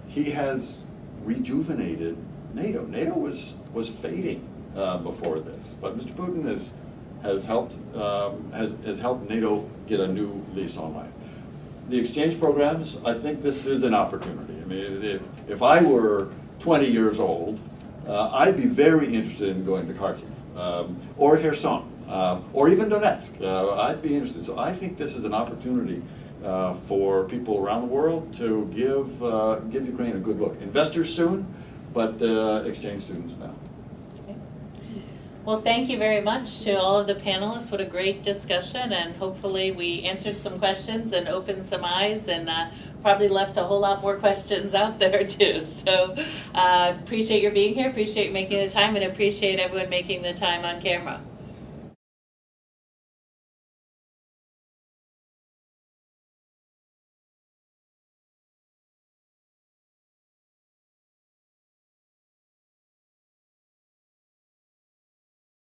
He has rejuvenated NATO. NATO was fading before this, but Mr. Putin has helped NATO get a new lease on life. The exchange programs, I think this is an opportunity. I mean, if I were 20 years old, I'd be very interested in going to Kharkiv or Kherson or even Donetsk. I'd be interested. So I think this is an opportunity for people around the world to give Ukraine a good look. Investors soon, but exchange students now. Well, thank you very much to all of the panelists. What a great discussion, and hopefully we answered some questions and opened some eyes and probably left a whole lot more questions out there too. So appreciate your being here, appreciate you making the time, and appreciate everyone making the time on camera.